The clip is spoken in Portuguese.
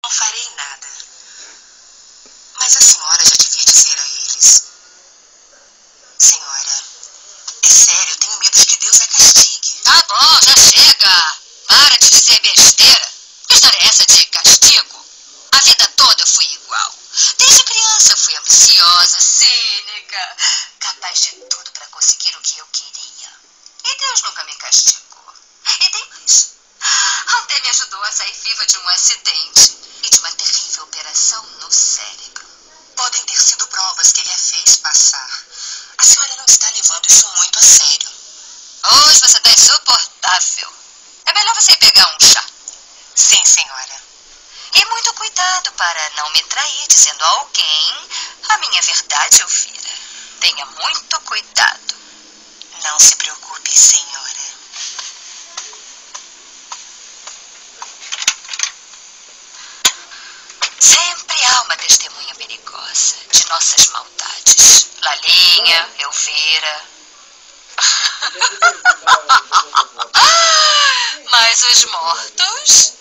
Não farei nada. Mas a senhora já devia dizer a eles. Senhora, é sério, eu tenho medo de que Deus a castigue. Tá bom, já chega. Para de dizer besteira. Que história é essa de castigo? A vida toda eu fui igual. Desde criança eu fui ambiciosa, cínica, capaz de tudo para conseguir o que eu queria. E Deus nunca me castigou. E tem mais. Até me ajudou a sair viva de um acidente e de uma terrível operação no cérebro. Podem ter sido provas que ele a fez passar. A senhora não está levando isso muito a sério. Hoje você está insuportável. É melhor você ir pegar um chá. Sim, senhora. E muito cuidado para não me trair dizendo a alguém a minha verdade, Elvira. Tenha muito cuidado. Não se preocupe, senhora. Sempre há uma testemunha perigosa de nossas maldades. Lalinha, Elvira. Mas os mortos